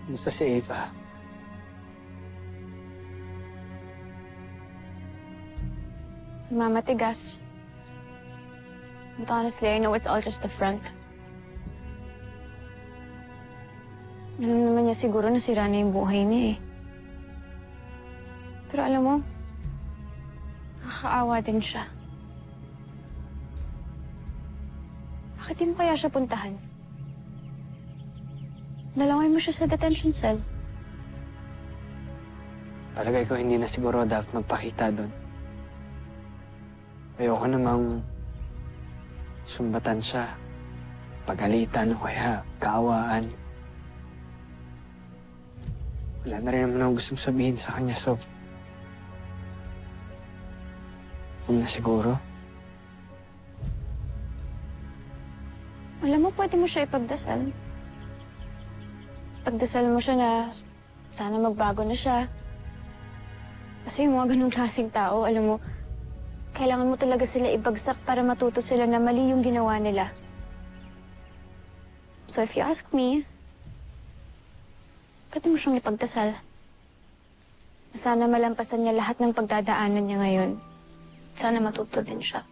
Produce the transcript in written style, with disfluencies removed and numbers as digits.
Kumusta si Ava? Mamatigas. But honestly, I know it's all just a front. Alam naman niya siguro na sira na yung buhay niya eh. Pero alam mo, nakakaawa din siya. Bakit di mo kaya siya puntahan? Dalawin mo siya sa detention cell. Palagay ko hindi na siguro dapat magpakita doon. Ayoko namang sumbatan siya, pagalitan o kaya kaawaan. Wala na rin naman ako gustong sabihin sa kanya, so... Huwag na siguro. Alam mo, pwede mo siya ipagdasal. Pagdasal mo siya na sana magbago na siya. Kasi yung mga ganung klaseng tao, alam mo, kailangan mo talaga sila ibagsak para matuto sila na mali yung ginawa nila. So if you ask me, pwede mo siyang ipagdasal. Sana malampasan niya lahat ng pagdadaanan niya ngayon. Sana matuto din siya.